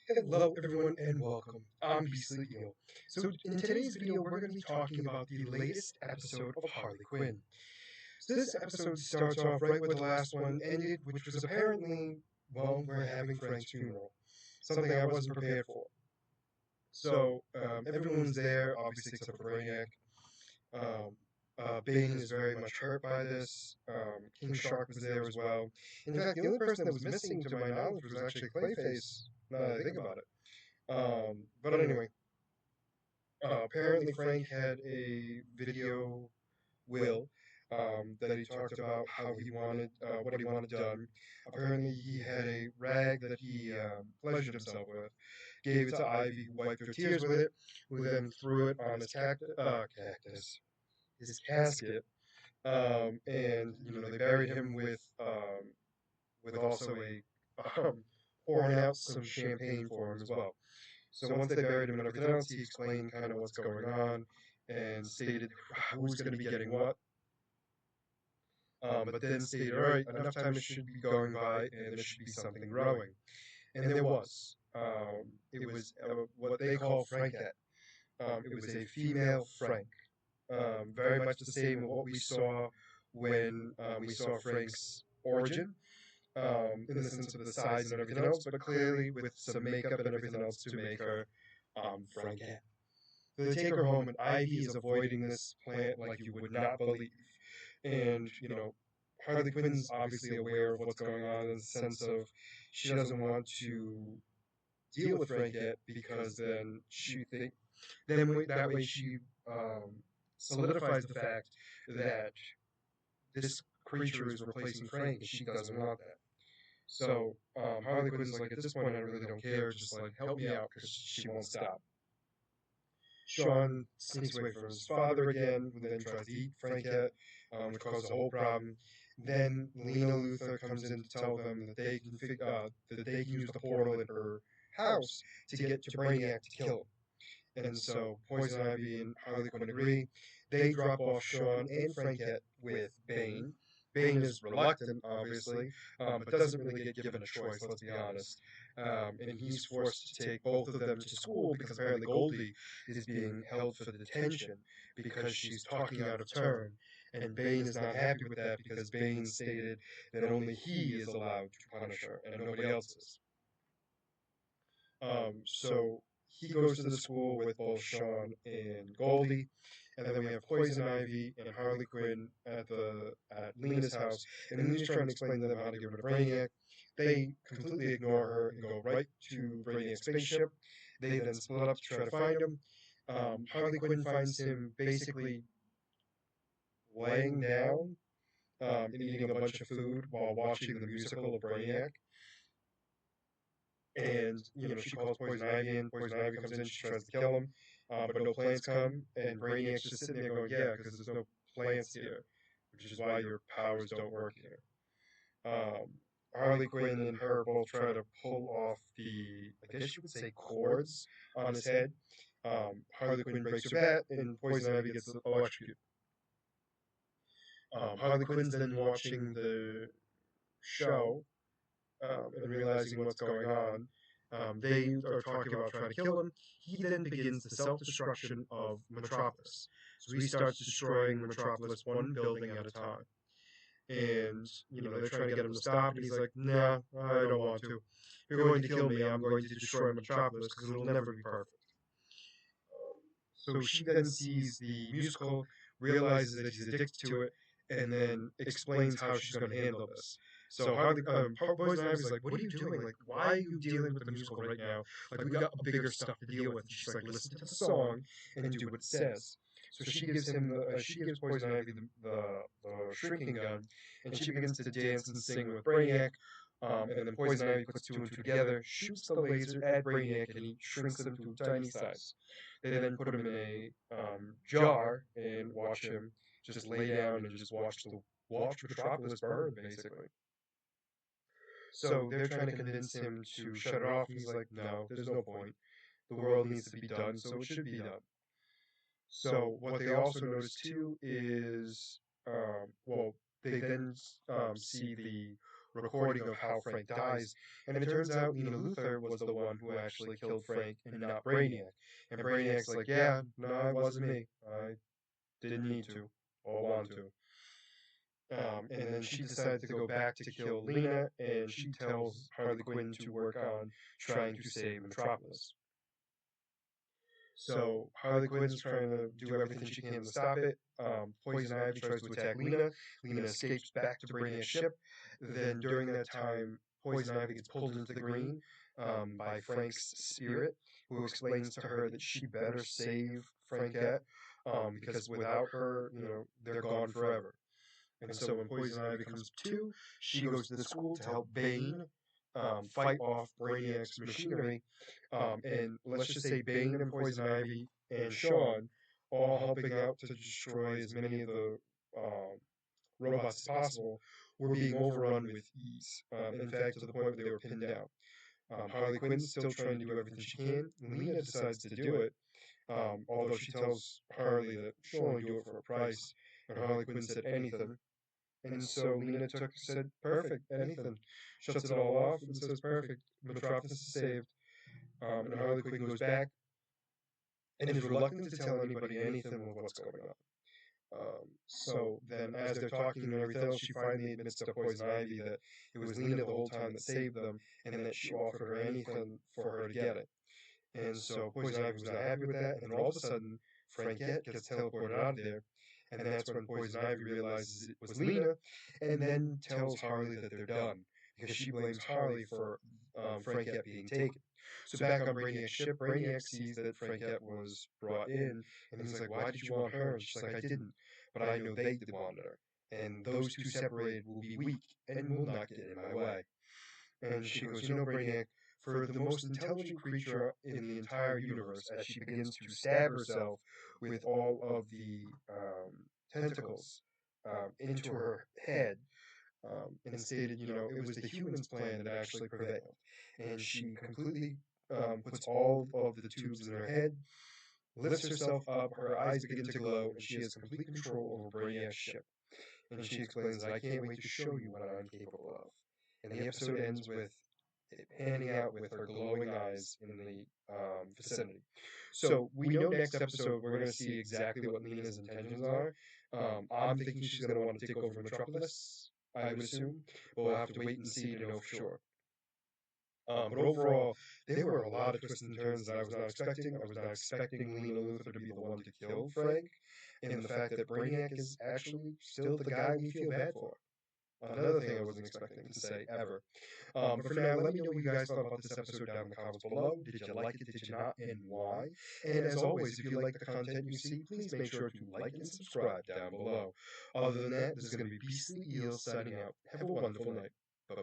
Hello everyone and welcome. I'm Beastly Eel. So in today's video we're going to be talking about the latest episode of Harley Quinn. So this episode starts off right where the last one ended, which was apparently, well, we're having Frank's funeral. Something I wasn't prepared for. So everyone's there, obviously except for Brainiac. Um, Bane is very much hurt by this. King Shark was there as well. In fact, the only person that was missing to my knowledge was actually Clayface, now that I think about it. But anyway, apparently Frank had a video will that he talked about how he wanted, what he wanted done. Apparently he had a rag that he pleasured himself with, gave it to Ivy, wiped her tears with it, who then threw it on his his casket, and they buried him with also a pouring out some champagne for him as well. So once they buried him and everything else, he explained kind of what's going on and stated who's going to be getting what. But then stated, all right, enough time should be going by and there should be something growing. And there was. It was what they call Frankette. It was a female Frank. Very much the same as what we saw when we saw Frank's origin, in the sense of the size and everything else, but clearly with some makeup and everything else to make her Frankette. So they take her home, and Ivy is avoiding this plant like you would not believe. And, Harley Quinn's obviously aware of what's going on in the sense of she doesn't want to deal with Frank yet because then that way she solidifies the fact that this creature is replacing Frank, and she doesn't want that. So Harley Quinn's like, at this point, I really don't care. Just like, help me out because she won't stop. Sean sneaks away from his father again, who then tries to eat Frankette, which causes a whole problem. Then Lena Luthor comes in to tell them that that they can use the portal in her house to get to Brainiac to kill him. And so Poison Ivy and Harley Quinn agree. They drop off Sean and Frankette with Bane. Bane is reluctant, obviously, but doesn't really get given a choice, let's be honest. And he's forced to take both of them to school because apparently Goldie is being held for detention because she's talking out of turn. And Bane is not happy with that because Bane stated that only he is allowed to punish her and nobody else is. So he goes to the school with both Sean and Goldie, and then we have Poison Ivy and Harley Quinn at Lena's house, and Lena's trying to explain to them how to get rid of Brainiac. They completely ignore her and go right to Brainiac's spaceship. They then split up to try to find him. Harley Quinn finds him basically laying down and eating a bunch of food while watching the musical of Brainiac. And she calls Poison Ivy in. Poison Ivy comes in, she tries to kill him, but no plants come, and Brainiac's just sitting there going, "Yeah, because there's no plants here, which is why your powers don't work here." Harley Quinn and her both try to pull off I guess you would say, cords on his head. Harley Quinn breaks her bat, and Poison Ivy gets electrocuted. Harley Quinn's then watching the show and realizing what's going on. They are talking about trying to kill him. He then begins the self-destruction of Metropolis. So he starts destroying Metropolis one building at a time. And, they're trying to get him to stop, and he's like, nah, I don't want to. If you're going to kill me, I'm going to destroy Metropolis because it'll never be perfect. So she then sees the musical, realizes that he's addicted to it, and then explains how she's going to handle this. So Poison Ivy's like, what are you doing? Like, why are you dealing with the musical right now? Like, we got bigger stuff to deal with. And she's like, listen to the song and do what it says. So she gives Poison Ivy the shrinking gun, and she begins to dance and sing with Brainiac. And then Poison Ivy puts two and two together, shoots the laser at Brainiac, and he shrinks him to a tiny size. They then put him in a jar and watch him just lay down and just watch Metropolis burn, basically. So they're trying to convince him to shut it off, and he's like, no, there's no point. The world needs to be done, so it should be done. So what they also notice too is, they then see the recording of how Frank dies, and it turns out Lena Luthor was the one who actually killed Frank and not Brainiac. And Brainiac's like, yeah, no, it wasn't me. I didn't need to or want to. And then she decides to go back to kill Lena, and she tells Harley Quinn to work on trying to save Metropolis. So Harley Quinn's trying to do everything she can to stop it. Poison Ivy tries to attack Lena. Lena escapes back to Brainiac's ship. Then during that time, Poison Ivy gets pulled into the green by Frank's spirit, who explains to her that she better save Frankette because without her, they're gone forever. And so when Poison Ivy comes to, she goes to the school to help Bane fight off Brainiac's machinery. And let's just say Bane and Poison Ivy and Sean all helping out to destroy as many of the robots as possible were being overrun with ease. In fact, to the point where they were pinned down. Harley Quinn's still trying to do everything she can. Lena decides to do it, although she tells Harley that she'll only do it for a price. And Harley Quinn said anything. And so Lena said, perfect, anything. Shuts it all off and says, perfect, Metropolis is saved. And Harley Quinn goes back and is reluctant to tell anybody anything of what's going on. So then, as they're talking and everything else, she finally admits to Poison Ivy that it was Lena the whole time that saved them, and that she offered her anything for her to get it. And so Poison Ivy was not happy with that, and then all of a sudden, Frankette gets teleported out of there, and that's when Poison Ivy realizes it was Lena, and then tells Harley that they're done, because she blames Harley for Frankette being taken. So back on Brainiac's ship, Brainiac sees that Frankette was brought in, and he's like, why did you want her? And she's like, I didn't, but I know they wanted her. And those two separated will be weak, and will not get in my way. And she goes, Brainiac, for the most intelligent creature in the entire universe, as she begins to stab herself with all of the tentacles into her head, and stated, it was the humans' plan that actually prevailed. And she completely puts all of the tubes in her head, lifts herself up, her eyes begin to glow, and she has complete control over Brainiac's ship. And she explains, I can't wait to show you what I'm capable of. And the episode ends with it panning out with her glowing eyes in the vicinity. So we know next episode we're going to see exactly what Lena's intentions are. I'm thinking she's going to want to take over Metropolis, I would assume. But we'll have to wait and see to know for sure. But overall, there were a lot of twists and turns that I was not expecting. I was not expecting Lena Luthor to be the one to kill Frank, and the fact that Brainiac is actually still the guy we feel bad for. Another thing I wasn't expecting to say ever. But for now, let me know what you guys thought about this episode down in the comments below. Did you like it? Did you not? And why? And as always, if you like the content you see, please make sure to like and subscribe down below. Other than that, this is going to be Beastly Eel signing out. Have a wonderful night. Bye-bye.